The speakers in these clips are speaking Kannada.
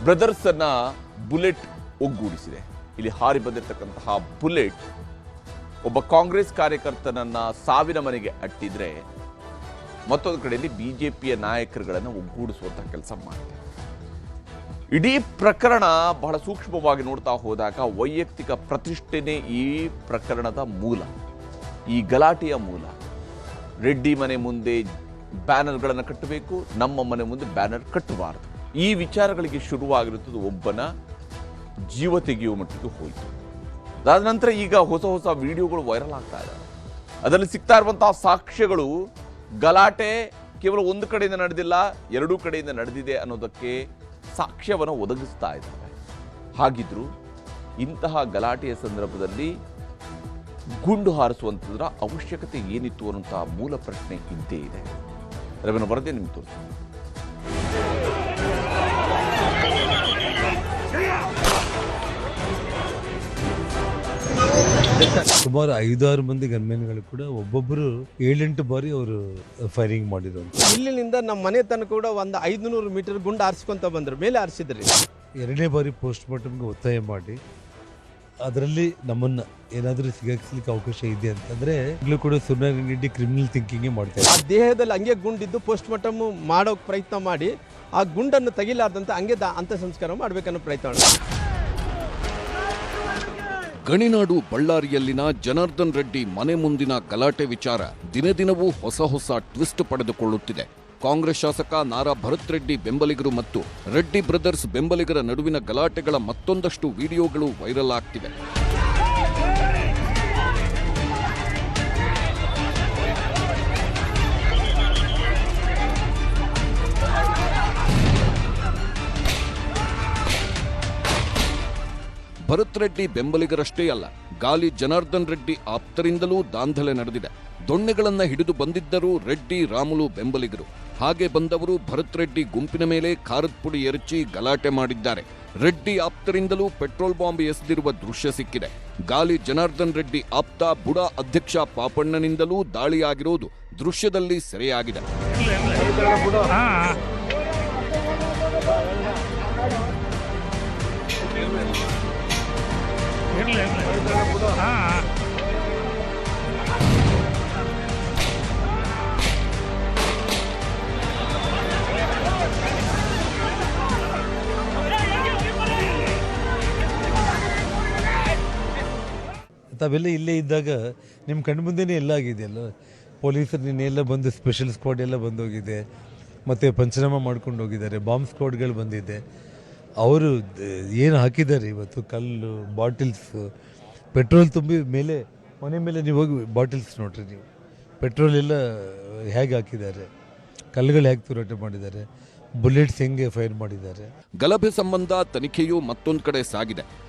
ಬ್ರದರ್ಸ್ ಅನ್ನ ಬುಲೆಟ್ ಒಗ್ಗೂಡಿಸಿದೆ. ಇಲ್ಲಿ ಹಾರಿ ಬಂದಿರತಕ್ಕಂತಹ ಬುಲೆಟ್ ಒಬ್ಬ ಕಾಂಗ್ರೆಸ್ ಕಾರ್ಯಕರ್ತನನ್ನ ಸಾವಿನ ಮನೆಗೆ ಅಟ್ಟಿದ್ರೆ, ಮತ್ತೊಂದು ಕಡೆಯಲ್ಲಿ ಬಿಜೆಪಿಯ ನಾಯಕರುಗಳನ್ನು ಒಗ್ಗೂಡಿಸುವಂತಹ ಕೆಲಸ ಮಾಡಿದೆ. ಇಡೀ ಪ್ರಕರಣ ಬಹಳ ಸೂಕ್ಷ್ಮವಾಗಿ ನೋಡ್ತಾ ಹೋದಾಗ ವೈಯಕ್ತಿಕ ಪ್ರತಿಷ್ಠೆನೇ ಈ ಪ್ರಕರಣದ ಮೂಲ, ಈ ಗಲಾಟೆಯ ಮೂಲ. ರೆಡ್ಡಿ ಮನೆ ಮುಂದೆ ಬ್ಯಾನರ್ಗಳನ್ನು ಕಟ್ಟಬೇಕು, ನಮ್ಮ ಮನೆ ಮುಂದೆ ಬ್ಯಾನರ್ ಕಟ್ಟಬಾರದು. ಈ ವಿಚಾರಗಳಿಗೆ ಶುರುವಾಗಿರುತ್ತದೆ ಒಬ್ಬನ ಜೀವ ತೆಗೆಯುವ ಮಟ್ಟಿಗೆ ಹೋಯಿತು. ಅದಾದ ನಂತರ ಈಗ ಹೊಸ ವಿಡಿಯೋಗಳು ವೈರಲ್ ಆಗ್ತಾ ಇದ್ದಾವೆ. ಅದರಲ್ಲಿ ಸಿಗ್ತಾ ಇರುವಂತಹ ಸಾಕ್ಷ್ಯಗಳು ಗಲಾಟೆ ಕೇವಲ ಒಂದು ಕಡೆಯಿಂದ ನಡೆದಿಲ್ಲ, ಎರಡೂ ಕಡೆಯಿಂದ ನಡೆದಿದೆ ಅನ್ನೋದಕ್ಕೆ ಸಾಕ್ಷ್ಯವನ್ನು ಒದಗಿಸ್ತಾ ಇದ್ದಾರೆ. ಹಾಗಿದ್ರು ಇಂತಹ ಗಲಾಟೆಯ ಸಂದರ್ಭದಲ್ಲಿ ಗುಂಡು ಹಾರಿಸುವಂಥದ್ರ ಅವಶ್ಯಕತೆ ಏನಿತ್ತು ಅನ್ನುವಂತಹ ಮೂಲ ಪ್ರಶ್ನೆ ಇದ್ದೇ ಇದೆ. ರವಿನ ವರದಿ ನಿಮ್ಗೆ ತೋರಿಸ್ತೀನಿ. ಸುಮಾರು 5-6 ಮಂದಿ ಗನ್ಮೆನ್ಗಳು ಕೂಡ ಒಬ್ಬೊಬ್ಬರು 7-8 ಬಾರಿ ಅವರು ಫೈರಿಂಗ್ ಮಾಡಿದ್ರು. ಇಲ್ಲಿಂದ ನಮ್ಮ ಮನೆ ತನಕ ಕೂಡ ಒಂದು 500 ಮೀಟರ್ ಗುಂಡು ಆರಿಸ್ಕೊಂತ ಬಂದ್ರು, ಮೇಲೆ ಆರಿಸಿದ್ರಿ. 2ನೇ ಬಾರಿ ಪೋಸ್ಟ್ ಮಾರ್ಟಮ್ಗೆ ಒತ್ತಾಯ ಮಾಡಿ ಅದರಲ್ಲಿ ನಮ್ಮನ್ನ ಏನಾದರೂ ಸಿಗಾಕ್ಸ್ಲಿಕ್ಕೆ ಅವಕಾಶ ಇದೆ ಅಂತಂದ್ರೆ ಈಗಲೂ ಕೂಡ ಸುನಾಮಿ ನೀಡಿ ಕ್ರಿಮಿನಲ್ ಥಿಂಕಿಂಗ್ ಮಾಡ್ತಾರೆ. ಆ ದೇಹದಲ್ಲಿ ಹಂಗೆ ಗುಂಡಿದ್ದು ಪೋಸ್ಟ್ ಮಾರ್ಟಮ್ ಮಾಡೋಕೆ ಪ್ರಯತ್ನ ಮಾಡಿ ಆ ಗುಂಡನ್ನು ತೆಗಿಲಾರ್ದಂತೆ ಹಂಗೆ ಅಂತ್ಯ ಸಂಸ್ಕಾರ ಮಾಡ್ಬೇಕನ್ನೋ ಪ್ರಯತ್ನ ಮಾಡಿ. ಗಣಿನಾಡು ಬಳ್ಳಾರಿಯಲ್ಲಿನ ಜನಾರ್ದನ್ ರೆಡ್ಡಿ ಮನೆ ಮುಂದಿನ ಗಲಾಟೆ ವಿಚಾರ ದಿನದಿನವೂ ಹೊಸ ಟ್ವಿಸ್ಟ್ ಪಡೆದುಕೊಳ್ಳುತ್ತಿದೆ. ಕಾಂಗ್ರೆಸ್ ಶಾಸಕ ನಾರಾ ಭರತ್ ರೆಡ್ಡಿ ಬೆಂಬಲಿಗರು ಮತ್ತು ರೆಡ್ಡಿ ಬ್ರದರ್ಸ್ ಬೆಂಬಲಿಗರ ನಡುವಿನ ಗಲಾಟೆಗಳ ಮತ್ತೊಂದಷ್ಟು ವಿಡಿಯೋಗಳು ವೈರಲ್ ಆಗ್ತಿವೆ. ಭರತ್ ರೆಡ್ಡಿ ಬೆಂಬಲಿಗರಷ್ಟೇ ಅಲ್ಲ, ಗಾಲಿ ಜನಾರ್ದನ್ ರೆಡ್ಡಿ ಆಪ್ತರಿಂದಲೂ ದಾಂಧಲೆ ನಡೆದಿದೆ. ದೊಣ್ಣೆಗಳನ್ನ ಹಿಡಿದು ಬಂದಿದ್ದರು ರೆಡ್ಡಿ ರಾಮುಲು ಬೆಂಬಲಿಗರು. ಹಾಗೆ ಬಂದವರು ಭರತ್ ರೆಡ್ಡಿ ಗುಂಪಿನ ಮೇಲೆ ಖಾರದ ಪುಡಿ ಎರಚಿ ಗಲಾಟೆ ಮಾಡಿದ್ದಾರೆ. ರೆಡ್ಡಿ ಆಪ್ತರಿಂದಲೂ ಪೆಟ್ರೋಲ್ ಬಾಂಬ್ ಎಸೆದಿರುವ ದೃಶ್ಯ ಸಿಕ್ಕಿದೆ. ಗಾಲಿ ಜನಾರ್ದನ್ ರೆಡ್ಡಿ ಆಪ್ತ ಬುಡಾ ಅಧ್ಯಕ್ಷ ಪಾಪಣ್ಣನಿಂದಲೂ ದಾಳಿಯಾಗಿರುವುದು ದೃಶ್ಯದಲ್ಲಿ ಸೆರೆಯಾಗಿದೆ. ತಾವೆಲ್ಲ ಇಲ್ಲೇ ಇದ್ದಾಗ ನಿಮ್ಮ ಕಣ್ಣು ಮುಂದೆನೇ ಎಲ್ಲ ಆಗಿದೆಯಲ್ಲ. ಪೊಲೀಸರು ನಿನ್ನೆಲ್ಲ ಬಂದು ಸ್ಪೆಷಲ್ ಸ್ಕ್ವಾಡ್ ಎಲ್ಲ ಬಂದೋಗಿದೆ, ಮತ್ತು ಪಂಚನಾಮ ಮಾಡ್ಕೊಂಡು ಹೋಗಿದ್ದಾರೆ. ಬಾಂಬ್ ಸ್ಕ್ವಾಡ್ಗಳು ಬಂದಿದೆ. ಅವರು ಏನು ಹಾಕಿದ್ದಾರೆ ಇವತ್ತು, ಕಲ್ಲು ಬಾಟಿಲ್ಸ್ ಪೆಟ್ರೋಲ್ ತುಂಬಿ ಮೇಲೆ ಮನೆ ಮೇಲೆ ನೀವು ಹೋಗಿ ಬಾಟಿಲ್ಸ್ ನೋಡ್ರಿ, ನೀವು ಪೆಟ್ರೋಲ್ ಎಲ್ಲ ಹೇಗೆ ಹಾಕಿದ್ದಾರೆ, ಕಲ್ಲುಗಳು ಹೇಗೆ ತೂರಾಟ ಮಾಡಿದ್ದಾರೆ, ಬುಲೆಟ್ಸ್ ಹೆಂಗೆ ಫೈರ್ ಮಾಡಿದ್ದಾರೆ. ಗಲಭೆ ಸಂಬಂಧ ತನಿಖೆಯೂ ಮತ್ತೊಂದು ಕಡೆ ಸಾಗಿದೆ.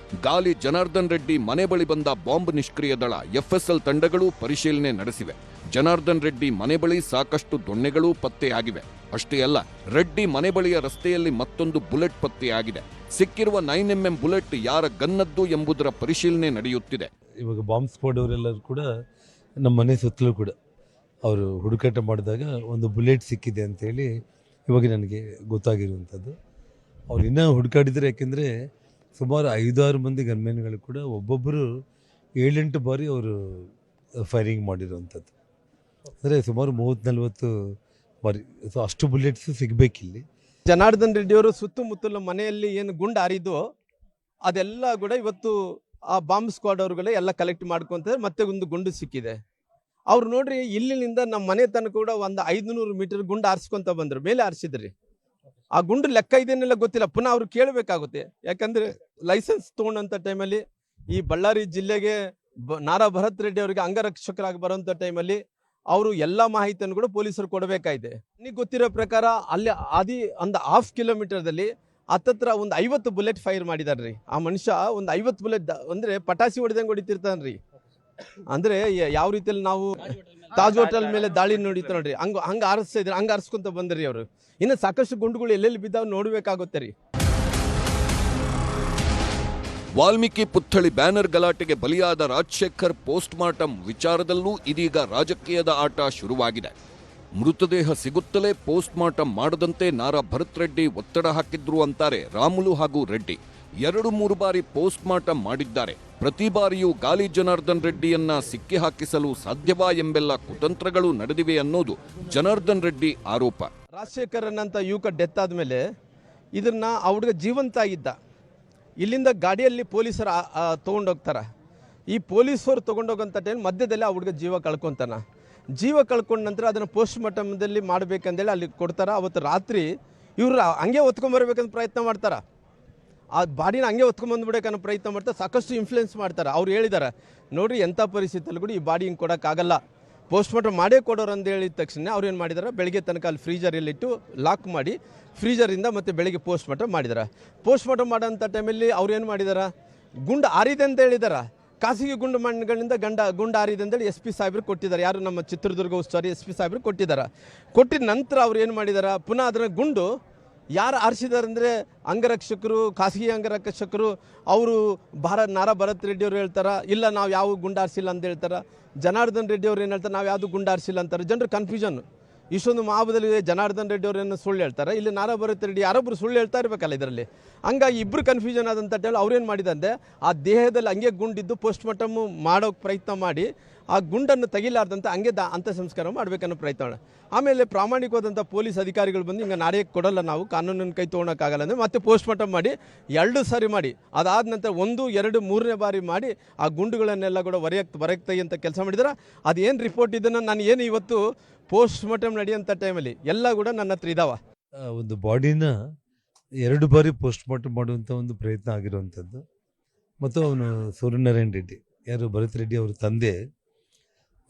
ಗಾಲಿ ಜನಾರ್ದನ್ ರೆಡ್ಡಿ ಮನೆ ಬಳಿ ಬಂದ ಬಾಂಬ್ ನಿಷ್ಕ್ರಿಯ ದಳ ಎಫ್ಎಸ್ಎಲ್ ತಂಡಗಳು ಪರಿಶೀಲನೆ ನಡೆಸಿವೆ. ಜನಾರ್ದನ್ ರೆಡ್ಡಿ ಮನೆ ಬಳಿ ಸಾಕಷ್ಟು ದೊಣ್ಣೆಗಳೂ ಪತ್ತೆಯಾಗಿವೆ. ಅಷ್ಟೇ ಅಲ್ಲ, ರೆಡ್ಡಿ ಮನೆ ಬಳಿಯ ರಸ್ತೆಯಲ್ಲಿ ಮತ್ತೊಂದು ಬುಲೆಟ್ ಪತ್ತೆಯಾಗಿದೆ. ಸಿಕ್ಕಿರುವ 9mm ಬುಲೆಟ್ ಯಾರ ಗನ್ನದ್ದು ಎಂಬುದರ ಪರಿಶೀಲನೆ ನಡೆಯುತ್ತಿದೆ. ಇವಾಗ ಬಾಂಬ್ ಸ್ಕ್ವಾಡ್ ಅವರೆಲ್ಲರೂ ಕೂಡ ನಮ್ಮ ಮನೆ ಸುತ್ತಲೂ ಕೂಡ ಅವರು ಹುಡುಕಾಟ ಮಾಡಿದಾಗ ಒಂದು ಬುಲೆಟ್ ಸಿಕ್ಕಿದೆ ಅಂತೇಳಿ ಇವಾಗ ನನಗೆ ಗೊತ್ತಾಗಿರುವಂಥದ್ದು. ಅವ್ರು ಇನ್ನೂ ಹುಡುಕಾಡಿದರೆ, ಯಾಕೆಂದರೆ ಸುಮಾರು 5-6 ಮಂದಿ ಗನ್ಮೆನ್ಗಳು ಕೂಡ ಒಬ್ಬೊಬ್ಬರು 7-8 ಬಾರಿ ಅವರು ಫೈರಿಂಗ್ ಮಾಡಿರುವಂಥದ್ದು. ಅಂದರೆ ಸುಮಾರು 30-40 ಬಾರಿ. ಸೊ ಅಷ್ಟು ಬುಲೆಟ್ಸ್ ಸಿಗಬೇಕಿಲ್ಲಿ. ಜನಾರ್ದನ್ ರೆಡ್ಡಿಯವರು ಸುತ್ತಮುತ್ತಲ ಮನೆಯಲ್ಲಿ ಏನು ಗುಂಡು ಹಾರಿದ್ದು ಅದೆಲ್ಲ ಕೂಡ ಇವತ್ತು ಆ ಬಾಂಬ್ ಸ್ಕ್ವಾಡ್ ಅವರುಗಳೇ ಎಲ್ಲ ಕಲೆಕ್ಟ್ ಮಾಡ್ಕೊಂತಾರೆ. ಮತ್ತೆ ಒಂದು ಗುಂಡು ಸಿಕ್ಕಿದೆ. ಅವ್ರು ನೋಡ್ರಿ, ಇಲ್ಲಿಂದ ನಮ್ಮ ಮನೆ ತನಕ ಕೂಡ ಒಂದು 500 ಮೀಟರ್ ಗುಂಡು ಆರಿಸ್ಕೊಂತ ಬಂದ್ರು, ಮೇಲೆ ಆರಿಸಿದ್ರಿ. ಆ ಗುಂಡು ಲೆಕ್ಕ ಇದೇನೆಲ್ಲ ಗೊತ್ತಿಲ್ಲ, ಪುನಃ ಅವ್ರು ಕೇಳಬೇಕಾಗುತ್ತೆ. ಯಾಕಂದ್ರೆ ಲೈಸೆನ್ಸ್ ತಗೊಂಡಂತ ಟೈಮಲ್ಲಿ ಈ ಬಳ್ಳಾರಿ ಜಿಲ್ಲೆಗೆ ನಾರಾ ಭರತ್ ರೆಡ್ಡಿ ಅವರಿಗೆ ಅಂಗರಕ್ಷಕರಾಗಿ ಬರುವಂತ ಟೈಮಲ್ಲಿ ಅವರು ಎಲ್ಲ ಮಾಹಿತಿಯನ್ನು ಕೂಡ ಪೊಲೀಸರು ಕೊಡಬೇಕಾಗಿದೆ. ನಿಮಗೆ ಗೊತ್ತಿರೋ ಪ್ರಕಾರ ಅಲ್ಲಿ ಒಂದು 1/2 ಕಿಲೋಮೀಟರ್ದಲ್ಲಿ ಹತ್ತತ್ರ ಒಂದು 50 ಬುಲೆಟ್ ಫೈರ್ ಮಾಡಿದಾರ್ರಿ. ಆ ಮನುಷ್ಯ ಒಂದು 50 ಬುಲೆಟ್ ಅಂದ್ರೆ ಪಟಾಸಿ ಹೊಡೆದಂಗೆ ಹೊಡಿತಿರ್ತಾನ್ರಿ. ಅಂದ್ರೆ ಯಾವ ರೀತಿಯಲ್ಲಿ ನಾವು ತಾಜ್ ಹೋಟೆಲ್ ಮೇಲೆ ದಾಳಿ ನೋಡಿತ ನೋಡ್ರಿ, ಹಂಗ ಆರಿಸ್ತಾ ಇದ್ರು, ಹಂಗ ಆರಿಸ್ಕೊಂತ ಬಂದ್ರಿ ಅವರು. ಇನ್ನು ಸಾಕಷ್ಟು ಗುಂಡುಗಳು ಎಲ್ಲೆಲ್ಲಿ ಬಿದ್ದಾವ್ ನೋಡ್ಬೇಕಾಗುತ್ತೆ ರೀ. ವಾಲ್ಮೀಕಿ ಪುತ್ಥಳಿ ಬ್ಯಾನರ್ ಗಲಾಟೆಗೆ ಬಲಿಯಾದ ರಾಜಶೇಖರ್ ಪೋಸ್ಟ್ ಮಾರ್ಟಮ್ ವಿಚಾರದಲ್ಲೂ ಇದೀಗ ರಾಜಕೀಯದ ಆಟ ಶುರುವಾಗಿದೆ. ಮೃತದೇಹ ಸಿಗುತ್ತಲೇ ಪೋಸ್ಟ್ ಮಾರ್ಟಂ ಮಾಡದಂತೆ ನಾರಾ ಭರತ್ ರೆಡ್ಡಿ ಒತ್ತಡ ಹಾಕಿದ್ರು ಅಂತಾರೆ ರಾಮುಲು ಹಾಗೂ ರೆಡ್ಡಿ. 2-3 ಬಾರಿ ಪೋಸ್ಟ್ ಮಾರ್ಟಂ ಮಾಡಿದ್ದಾರೆ. ಪ್ರತಿ ಬಾರಿಯೂ ಗಾಲಿ ಜನಾರ್ದನ್ ರೆಡ್ಡಿಯನ್ನ ಸಿಕ್ಕಿ ಹಾಕಿಸಲು ಸಾಧ್ಯವಾ ಎಂಬೆಲ್ಲ ಕುತಂತ್ರಗಳು ನಡೆದಿವೆ ಅನ್ನೋದು ಜನಾರ್ದನ್ ರೆಡ್ಡಿ ಆರೋಪ. ರಾಜಶೇಖರನ್ ಅಂತ ಯುವಕ ಡೆತ್ ಆದಮೇಲೆ ಇದನ್ನ ಆ ಹುಡುಗ ಜೀವಂತ ಆಗಿದ್ದ. ಇಲ್ಲಿಂದ ಗಾಡಿಯಲ್ಲಿ ಪೊಲೀಸರು ತೊಗೊಂಡೋಗ್ತಾರೆ. ಈ ಪೊಲೀಸರು ತೊಗೊಂಡೋಗಂಥ ಟೈಮ್ ಮಧ್ಯದಲ್ಲಿ ಆ ಹುಡುಗ ಜೀವ ಕಳ್ಕೊತಾನ. ಜೀವ ಕಳ್ಕೊಂಡ ನಂತರ ಅದನ್ನು ಪೋಸ್ಟ್ ಮಾರ್ಟಮದಲ್ಲಿ ಮಾಡಬೇಕಂದೇಳಿ ಅಲ್ಲಿ ಕೊಡ್ತಾರೆ. ಅವತ್ತು ರಾತ್ರಿ ಇವರು ಹಂಗೆ ಹೊತ್ಕೊಂಬರ್ಬೇಕಂತ ಪ್ರಯತ್ನ ಮಾಡ್ತಾರೆ. ಆ ಬಾಡಿನ ಹಂಗೆ ಹೊತ್ಕೊಂಬಂದ್ಬಿಡೋಕ್ಕನ್ನೋ ಪ್ರಯತ್ನ ಮಾಡ್ತಾರೆ. ಸಾಕಷ್ಟು ಇನ್ಫ್ಲುಯೆನ್ಸ್ ಮಾಡ್ತಾರೆ. ಅವ್ರು ಹೇಳಿದ್ದಾರೆ, ನೋಡಿರಿ ಎಂಥ ಪರಿಸ್ಥಿತಿಯಲ್ಲಿ ಕೂಡ ಈ ಬಾಡಿ ಹಿಂಗೆ ಕೊಡೋಕ್ಕಾಗಲ್ಲ, ಪೋಸ್ಟ್ ಮಾರ್ಟಮ್ ಮಾಡೇ ಕೊಡೋರು ಅಂತ ಹೇಳಿದ ತಕ್ಷಣ ಅವ್ರು ಏನು ಮಾಡಿದ್ದಾರೆ, ಬೆಳಗ್ಗೆ ತನಕ ಅಲ್ಲಿ ಫ್ರೀಜರಲ್ಲಿಟ್ಟು ಲಾಕ್ ಮಾಡಿ ಫ್ರೀಜರಿಂದ ಮತ್ತೆ ಬೆಳಗ್ಗೆ ಪೋಸ್ಟ್ ಮಾರ್ಟಮ್ ಮಾಡಿದ್ದಾರೆ. ಪೋಸ್ಟ್ ಮಾರ್ಟಮ್ ಮಾಡೋಂಥ ಟೈಮಲ್ಲಿ ಅವ್ರು ಏನು ಮಾಡಿದ್ದಾರೆ, ಗುಂಡು ಆರಿದೆ ಅಂತ ಹೇಳಿದ್ದಾರೆ. ಖಾಸಗಿ ಗುಂಡು ಮಣ್ಣುಗಳಿಂದ ಗುಂಡು ಆರಿದೆ ಅಂತೇಳಿ SP ಸಾಹೇಬ್ರಿಗೆ ಕೊಟ್ಟಿದ್ದಾರೆ. ಯಾರು ನಮ್ಮ ಚಿತ್ರದುರ್ಗ ಉಸ್ತುವಾರಿ SP ಸಾಹೇಬ್ರಿಗೆ ಕೊಟ್ಟಿದ್ದಾರೆ. ಕೊಟ್ಟಿದ ನಂತರ ಅವ್ರು ಏನು ಮಾಡಿದ್ದಾರೆ, ಪುನಃ ಅದರ ಗುಂಡು ಯಾರು ಆರಿಸಿದ್ದಾರೆ ಅಂದರೆ ಅಂಗರಕ್ಷಕರು, ಖಾಸಗಿ ಅಂಗರಕ್ಷಕರು ಅವರು ನಾರಾ ಭರತ್ ರೆಡ್ಡಿ ಅವರು ಹೇಳ್ತಾರೆ, ಇಲ್ಲ ನಾವು ಯಾವ ಗುಂಡು ಆರಿಸಿಲ್ಲ ಅಂತ ಹೇಳ್ತಾರೆ. ಜನಾರ್ದನ್ ರೆಡ್ಡಿ ಅವ್ರು ಏನು ಹೇಳ್ತಾರೆ, ನಾವು ಯಾವುದು ಗುಂಡು ಆರಿಸಿಲ್ಲ ಅಂತಾರೆ. ಜನರು ಕನ್ಫ್ಯೂಷನ್. ಇಷ್ಟೊಂದು ಮಹಾಬದಲ್ಲಿ ಜನಾರ್ದನ್ ರೆಡ್ಡಿ ಅವರೇನು ಸುಳ್ಳು ಹೇಳ್ತಾರೆ, ಇಲ್ಲಿ ನಾರಾ ಭರತ್ ರೆಡ್ಡಿ ಯಾರೊಬ್ಬರು ಸುಳ್ಳು ಹೇಳ್ತಾ ಇರಬೇಕಲ್ಲ ಇದರಲ್ಲಿ. ಹಂಗಾಗಿ ಇಬ್ಬರು ಕನ್ಫ್ಯೂಷನ್ ಆದಂತ ಹೇಳಿ ಅವ್ರೇನು ಮಾಡಿದಂತೆ, ಆ ದೇಹದಲ್ಲಿ ಹಂಗೆ ಗುಂಡಿದ್ದು ಪೋಸ್ಟ್ ಮಾರ್ಟಮ್ ಮಾಡೋಕ್ಕೆ ಪ್ರಯತ್ನ ಮಾಡಿ ಆ ಗುಂಡನ್ನು ತೆಗಿಲಾರ್ದಂತೆ ಹಂಗೆ ಅಂತ್ಯ ಸಂಸ್ಕಾರ ಮಾಡಬೇಕನ್ನೋ ಪ್ರಯತ್ನ. ಆಮೇಲೆ ಪ್ರಾಮಾಣಿಕವಾದಂಥ ಪೊಲೀಸ್ ಅಧಿಕಾರಿಗಳು ಬಂದು ಹಿಂಗೆ ನಾಡಿಗೆ ಕೊಡಲ್ಲ, ನಾವು ಕಾನೂನನ್ನು ಕೈ ತೊಗೊಳಕ್ಕಾಗಲ್ಲ ಅಂದರೆ ಮತ್ತೆ ಪೋಸ್ಟ್ ಮಾರ್ಟಮ್ ಮಾಡಿ 2 ಸಾರಿ ಮಾಡಿ ಅದಾದ ನಂತರ 1, 2, 3ನೇ ಬಾರಿ ಮಾಡಿ ಆ ಗುಂಡುಗಳನ್ನೆಲ್ಲ ಕೂಡ ಹೊರಗೆ ಅಂತ ಕೆಲಸ ಮಾಡಿದ್ರೆ. ಅದೇನು ರಿಪೋರ್ಟ್ ಇದನ್ನು ನಾನು ಏನು ಇವತ್ತು ಪೋಸ್ಟ್ ಮಾರ್ಟಮ್ ನಡೆಯೋಂಥ ಟೈಮಲ್ಲಿ ಎಲ್ಲ ಕೂಡ ನನ್ನ ಹತ್ರ ಇದಾವ. ಒಂದು ಬಾಡಿನ 2 ಬಾರಿ ಪೋಸ್ಟ್ ಮಾರ್ಟಮ್ ಮಾಡುವಂಥ ಒಂದು ಪ್ರಯತ್ನ ಆಗಿರುವಂಥದ್ದು. ಮತ್ತು ಅವನು ಸೂರ್ಯನಾರಾಯಣ ರೆಡ್ಡಿ, ಯಾರು ಭರತ್ ರೆಡ್ಡಿ ಅವ್ರ ತಂದೆ,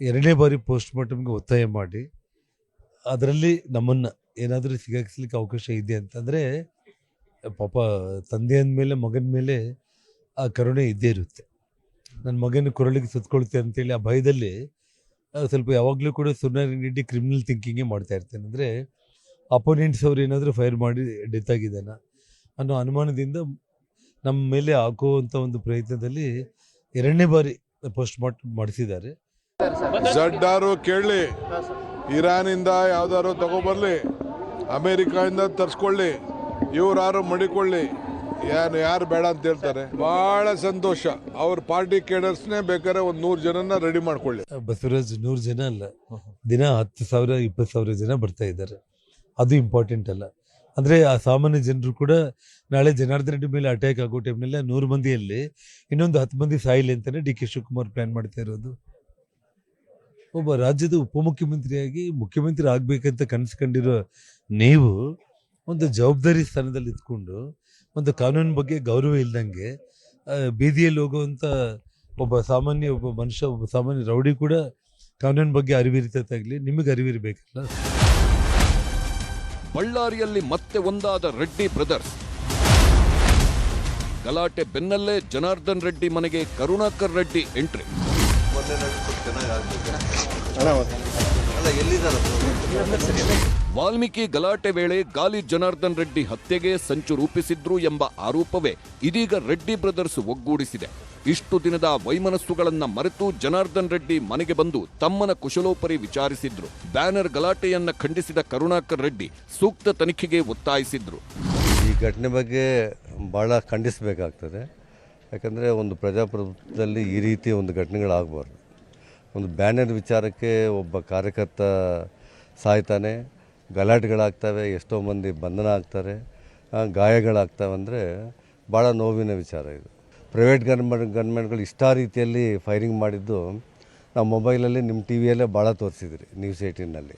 2ನೇ ಬಾರಿ ಪೋಸ್ಟ್ ಮಾರ್ಟಮ್ಗೆ ಒತ್ತಾಯ ಮಾಡಿ ಅದರಲ್ಲಿ ನಮ್ಮನ್ನು ಏನಾದರೂ ಸಿಗಾಕಿಸ್ಲಿಕ್ಕೆ ಅವಕಾಶ ಇದೆ ಅಂತಂದರೆ, ಪಾಪ ತಂದೆ ಅಂದಮೇಲೆ ಮಗನ ಮೇಲೆ ಆ ಕರುಣೆ ಇದ್ದೇ ಇರುತ್ತೆ. ನನ್ನ ಮಗನ ಕೊರಳಿಗೆ ಸುತ್ಕೊಳ್ತೆ ಅಂತೇಳಿ ಆ ಭಯದಲ್ಲಿ ಸ್ವಲ್ಪ ಯಾವಾಗಲೂ ಕೂಡ ಸೂರ್ಯನಾರಾಯಣ ರೆಡ್ಡಿ ಕ್ರಿಮಿನಲ್ ಥಿಂಕಿಂಗೇ ಮಾಡ್ತಾ ಇರ್ತೇನೆ. ಅಂದರೆ ಅಪೋನೆಂಟ್ಸ್ ಅವ್ರು ಏನಾದರೂ ಫೈರ್ ಮಾಡಿ ಡೆತ್ ಆಗಿದ್ದಾನ ಅನ್ನೋ ಅನುಮಾನದಿಂದ ನಮ್ಮ ಮೇಲೆ ಹಾಕುವಂಥ ಒಂದು ಪ್ರಯತ್ನದಲ್ಲಿ 2ನೇ ಬಾರಿ ಪೋಸ್ಟ್ ಮಾರ್ಟಮ್ ಮಾಡಿಸಿದ್ದಾರೆ. ಜಡ್ಡಾರು ಕೇಳಲಿ, ಇರಾನಿಂದ ಯಾವ್ದಾರು ತಗೊಬರ್ಲಿ, ಅಮೇರಿಕಾದಿಂದ ತರಿಸ್ಕೊಳ್ಳಿ, ಇವ್ರಾರು ಮಡಿಕೊಳ್ಳಿ, ಯಾರು ಬೇಡ ಅಂತ ಹೇಳ್ತಾರೆ. ಬಹಳ ಸಂತೋಷ. ಅವ್ರ ಪಾರ್ಟಿ ಕೇಡರ್ಸ್ನೇ ಬೇಕಾದ್ರೆ 100 ಜನನ ರೆಡಿ ಮಾಡ್ಕೊಳ್ಳಿ. ಬಸವರಾಜ್ 100 ಜನ ಅಲ್ಲ, ದಿನ 10,000 20,000 ಜನ ಬರ್ತಾ ಇದ್ದಾರೆ. ಅದು ಇಂಪಾರ್ಟೆಂಟ್ ಅಲ್ಲ. ಅಂದರೆ ಆ ಸಾಮಾನ್ಯ ಜನರು ಕೂಡ ನಾಳೆ ಜನಾರ್ದನ್ ರೆಡ್ಡಿ ಮೇಲೆ ಅಟ್ಯಾಕ್ ಆಗೋ ಟೈಮ್ನೆಲ್ಲ 100 ಮಂದಿಯಲ್ಲಿ ಇನ್ನೊಂದು 10 ಮಂದಿ ಸಾಯಿಲಿ ಅಂತಲೇ DK ಶಿವಕುಮಾರ್ ಪ್ಲಾನ್ ಮಾಡ್ತಾ ಇರೋದು. ಒಬ್ಬ ರಾಜ್ಯದ ಉಪಮುಖ್ಯಮಂತ್ರಿಯಾಗಿ ಮುಖ್ಯಮಂತ್ರಿ ಆಗಬೇಕಂತ ಕನಸು ಕಂಡಿರೋ ನೀವು ಒಂದು ಜವಾಬ್ದಾರಿ ಸ್ಥಾನದಲ್ಲಿ ಇದ್ಕೊಂಡು ಒಂದು ಕಾನೂನು ಬಗ್ಗೆ ಗೌರವ ಇಲ್ದಂಗೆ ಬೀದಿಯಲ್ಲಿ ಹೋಗುವಂಥ ಒಬ್ಬ ಮನುಷ್ಯ, ಒಬ್ಬ ಸಾಮಾನ್ಯ ರೌಡಿ ಕೂಡ ಕಾನೂನು ಬಗ್ಗೆ ಅರಿವಿರ್ತದಾಗಲಿ, ನಿಮಗೆ ಅರಿವಿರಬೇಕಲ್ಲ. ಬಳ್ಳಾರಿಯಲ್ಲಿ ಮತ್ತೆ ಒಂದಾದ ರೆಡ್ಡಿ ಬ್ರದರ್ಸ್. ಗಲಾಟೆ ಬೆನ್ನಲ್ಲೇ ಜನಾರ್ದನ್ ರೆಡ್ಡಿ ಮನೆಗೆ ಕರುಣಾಕರ್ ರೆಡ್ಡಿ ಎಂಟ್ರಿ. ವಾಲ್ಮೀಕಿ ಗಲಾಟೆ ವೇಳೆ ಗಾಲಿ ಜನಾರ್ದನ್ ರೆಡ್ಡಿ ಹತ್ಯೆಗೆ ಸಂಚು ರೂಪಿಸಿದ್ರು ಎಂಬ ಆರೋಪವೇ ಇದೀಗ ರೆಡ್ಡಿ ಬ್ರದರ್ಸ್ ಒಗ್ಗೂಡಿಸಿದೆ. ಇಷ್ಟು ದಿನದ ವೈಮನಸ್ಸುಗಳನ್ನ ಮರೆತು ಜನಾರ್ದನ್ ರೆಡ್ಡಿ ಮನೆಗೆ ಬಂದು ತಮ್ಮನ ಕುಶಲೋಪರಿ ವಿಚಾರಿಸಿದ್ರು. ಬ್ಯಾನರ್ ಗಲಾಟೆಯನ್ನ ಖಂಡಿಸಿದ ಕರುಣಾಕರ್ ರೆಡ್ಡಿ ಸೂಕ್ತ ತನಿಖೆಗೆ ಒತ್ತಾಯಿಸಿದ್ರು. ಈ ಘಟನೆ ಬಗ್ಗೆ ಭಾಳ ಖಂಡಿಸಬೇಕಾಗ್ತದೆ. ಯಾಕಂದರೆ ಒಂದು ಪ್ರಜಾಪ್ರಭುತ್ವದಲ್ಲಿ ಈ ರೀತಿ ಒಂದು ಘಟನೆಗಳಾಗಬಾರ್ದು. ಒಂದು ಬ್ಯಾನರ್ ವಿಚಾರಕ್ಕೆ ಒಬ್ಬ ಕಾರ್ಯಕರ್ತ ಸಾಯ್ತಾನೆ, ಗಲಾಟೆಗಳಾಗ್ತವೆ, ಎಷ್ಟೋ ಮಂದಿ ಬಂಧನ ಆಗ್ತಾರೆ, ಗಾಯಗಳಾಗ್ತವೆ ಅಂದರೆ ಭಾಳ ನೋವಿನ ವಿಚಾರ ಇದು. ಪ್ರೈವೇಟ್ ಗನ್ಮೆಂಟ್ಗಳು ಇಷ್ಟ ರೀತಿಯಲ್ಲಿ ಫೈರಿಂಗ್ ಮಾಡಿದ್ದು ನಾವು ಮೊಬೈಲಲ್ಲಿ, ನಿಮ್ಮ TVಯಲ್ಲೇ ಭಾಳ ತೋರಿಸಿದ್ರಿ, ನ್ಯೂಸ್ 18ನಲ್ಲಿ.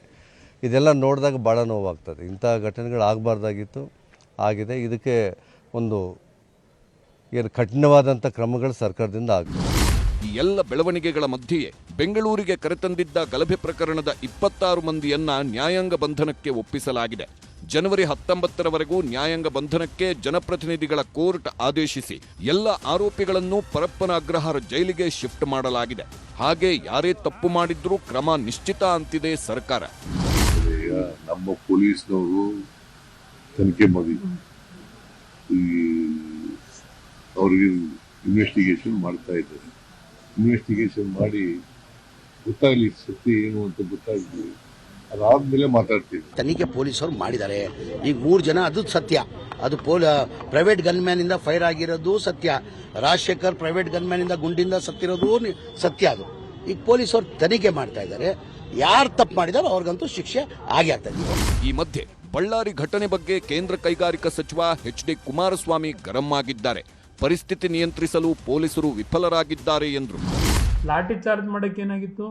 ಇದೆಲ್ಲ ನೋಡಿದಾಗ ಭಾಳ ನೋವಾಗ್ತದೆ. ಇಂಥ ಘಟನೆಗಳು ಆಗಬಾರ್ದಾಗಿತ್ತು, ಆಗಿದೆ. ಇದಕ್ಕೆ ಒಂದು ಕಠಿಣವಾದಂಥ ಕ್ರಮಗಳು ಸರ್ಕಾರದಿಂದ ಆಗ್ತದೆ. ಈ ಎಲ್ಲ ಬೆಳವಣಿಗೆಗಳ ಮಧ್ಯೆಯೇ ಬೆಂಗಳೂರಿಗೆ ಕರೆತಂದಿದ್ದ ಗಲಭೆ ಪ್ರಕರಣದ 26 ಮಂದಿಯನ್ನ ನ್ಯಾಯಾಂಗ ಬಂಧನಕ್ಕೆ ಒಪ್ಪಿಸಲಾಗಿದೆ. ಜನವರಿ 19ರವರೆಗೂ ನ್ಯಾಯಾಂಗ ಬಂಧನಕ್ಕೆ ಜನಪ್ರತಿನಿಧಿಗಳ ಕೋರ್ಟ್ ಆದೇಶಿಸಿ ಎಲ್ಲ ಆರೋಪಿಗಳನ್ನು ಪರಪ್ಪನ ಅಗ್ರಹಾರ ಜೈಲಿಗೆ ಶಿಫ್ಟ್ ಮಾಡಲಾಗಿದೆ. ಹಾಗೆ ಯಾರೇ ತಪ್ಪು ಮಾಡಿದ್ರೂ ಕ್ರಮ ನಿಶ್ಚಿತ ಅಂತಿದೆ ಸರ್ಕಾರ. ನಮ್ಮ ಪೊಲೀಸ್ನವರು ತನಿಖೆ ಮಾಡಿ ಅವ್ರಿಗೆ ಇನ್ವೆಸ್ಟಿಗೇಷನ್ ಮಾಡ್ತಾ ಇದ್ದಾರೆ. ಇನ್ವೆಸ್ಟಿಗೇಷನ್ ಮಾಡಿ ಗೊತ್ತಾಗಲಿ ಸತ್ಯ ಏನು ಅಂತ ಗೊತ್ತಾಗ್ಲಿ. ಅದಾದ್ಮೇಲೆ ಮಾತಾಡ್ತೀವಿ. ತನಿಖೆ ಪೊಲೀಸರು ಮಾಡಿದ್ದಾರೆ. ಈಗ 3 ಜನ ಅದು ಸತ್ಯ, ಅದು ಪ್ರೈವೇಟ್ ಗನ್ಮ್ಯಾನ್ ಇಂದ ಫೈರ್ ಆಗಿರೋದು ಸತ್ಯ, ರಾಜಶೇಖರ್ ಪ್ರೈವೇಟ್ ಗನ್ಮ್ಯಾನ್ ಇಂದ ಗುಂಡಿಂದ ಸತ್ತಿರೋದು ಸತ್ಯ. ಅದು ಈಗ ಪೊಲೀಸರು ತನಿಖೆ ಮಾಡ್ತಾ ಇದ್ದಾರೆ. ಯಾರು ತಪ್ಪು ಮಾಡಿದಾರೋ ಅವ್ರಿಗಂತೂ ಶಿಕ್ಷೆ ಆಗೇ ಆಗ್ತದೆ. ಈ ಮಧ್ಯೆ ಬಳ್ಳಾರಿ ಘಟನೆ ಬಗ್ಗೆ ಕೇಂದ್ರ ಕೈಗಾರಿಕಾ ಸಚಿವ ಎಚ್.ಡಿ. ಕುಮಾರಸ್ವಾಮಿ ಗರಂ ಆಗಿದ್ದಾರೆ. ಪರಿಸ್ಥಿತಿ ನಿಯಂತ್ರಿಸಲು ಪೊಲೀಸರು ವಿಫಲರಾಗಿದ್ದಾರೆ ಎಂದರು. ಲಾಠಿ ಚಾರ್ಜ್ ಮಾಡೋಕ್ಕೆ ಏನಾಗಿತ್ತು?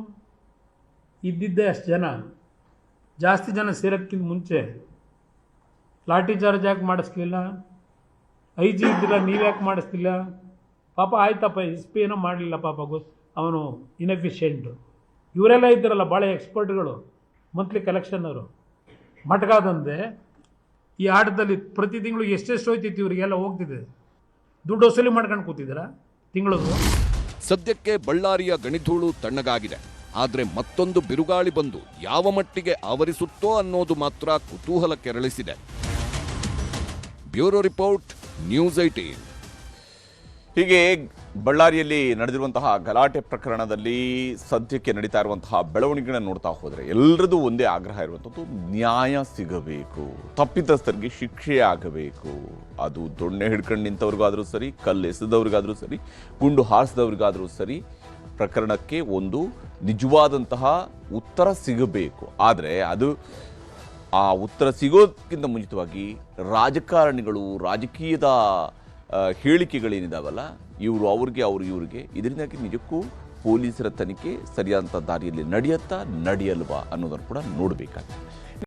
ಇದ್ದಿದ್ದೇ ಅಷ್ಟು ಜನ, ಜಾಸ್ತಿ ಜನ ಸೇರೋಕ್ಕಿಂತ ಮುಂಚೆ ಲಾಠಿ ಚಾರ್ಜ್ ಯಾಕೆ ಮಾಡಿಸ್ಲಿಲ್ಲ? IG ಇದ್ದಿಲ್ಲ, ನೀವು ಯಾಕೆ ಮಾಡಿಸ್ಲಿಲ್ಲ? ಪಾಪ ಆಯ್ತಪ್ಪ, SP ಏನೋ ಮಾಡಲಿಲ್ಲ, ಪಾಪ ಅವನು ಇನ್ಎಫಿಷಿಯೆಂಟು. ಇವರೆಲ್ಲ ಇದ್ದಾರಲ್ಲ ಭಾಳ ಎಕ್ಸ್ಪರ್ಟ್ಗಳು, ಮಂತ್ಲಿ ಕಲೆಕ್ಷನ್ನವರು. ಮಟ್ಕಾದಂತೆ ಈ ಆಟದಲ್ಲಿ ಪ್ರತಿ ತಿಂಗಳು ಎಷ್ಟೆಷ್ಟು ಹೋಯ್ತಿತ್ತು ಇವರಿಗೆಲ್ಲ ಹೋಗ್ತಿದೆ. ದುಡ್ಡು ವಸೂಲಿ ಮಾಡ್ಕೊಂಡು ಕೂತಿದ್ದೀರಾ ತಿಂಗಳದು. ಸದ್ಯಕ್ಕೆ ಬಳ್ಳಾರಿಯ ಗಣಿಧೂಳು ತಣ್ಣಗಾಗಿದೆ. ಆದರೆ ಮತ್ತೊಂದು ಬಿರುಗಾಳಿ ಬಂದು ಯಾವ ಮಟ್ಟಿಗೆ ಆವರಿಸುತ್ತೋ ಅನ್ನೋದು ಮಾತ್ರ ಕುತೂಹಲ ಕೆರಳಿಸಿದೆ. Bureau report, news 18. ಹೀಗೆ ಬಳ್ಳಾರಿಯಲ್ಲಿ ನಡೆದಿರುವಂತಹ ಗಲಾಟೆ ಪ್ರಕರಣದಲ್ಲಿ ಸದ್ಯಕ್ಕೆ ನಡೀತಾ ಇರುವಂತಹ ಬೆಳವಣಿಗೆಗಳನ್ನು ನೋಡ್ತಾ ಹೋದರೆ ಎಲ್ಲರದ್ದು ಒಂದೇ ಆಗ್ರಹ ಇರುವಂಥದ್ದು, ನ್ಯಾಯ ಸಿಗಬೇಕು, ತಪ್ಪಿತಸ್ಥರಿಗೆ ಶಿಕ್ಷೆ ಆಗಬೇಕು. ಅದು ದೊಣ್ಣೆ ಹಿಡ್ಕೊಂಡು ನಿಂತವ್ರಿಗಾದರೂ ಸರಿ, ಕಲ್ಲು ಎಸೆದವ್ರಿಗಾದರೂ ಸರಿ, ಗುಂಡು ಹಾರಿಸಿದವ್ರಿಗಾದರೂ ಸರಿ, ಪ್ರಕರಣಕ್ಕೆ ಒಂದು ನಿಜವಾದಂತಹ ಉತ್ತರ ಸಿಗಬೇಕು. ಆದರೆ ಅದು ಆ ಉತ್ತರ ಸಿಗೋದಕ್ಕಿಂತ ಮುಂಚಿತವಾಗಿ ರಾಜಕಾರಣಿಗಳು, ರಾಜಕೀಯದ ಹೇಳಿಕೆಗಳೇನಿದಾವಲ್ಲ, ಇವರು ಅವ್ರಿಗೆ, ಅವ್ರು ಇವ್ರಿಗೆ, ಇದರಿಂದಾಗಿ ನಿಜಕ್ಕೂ ಪೊಲೀಸರ ತನಿಖೆ ಸರಿಯಾದಂಥ ದಾರಿಯಲ್ಲಿ ನಡೆಯುತ್ತಾ ನಡೆಯಲ್ವಾ ಅನ್ನೋದನ್ನು ಕೂಡ ನೋಡಬೇಕಾಗಿದೆ.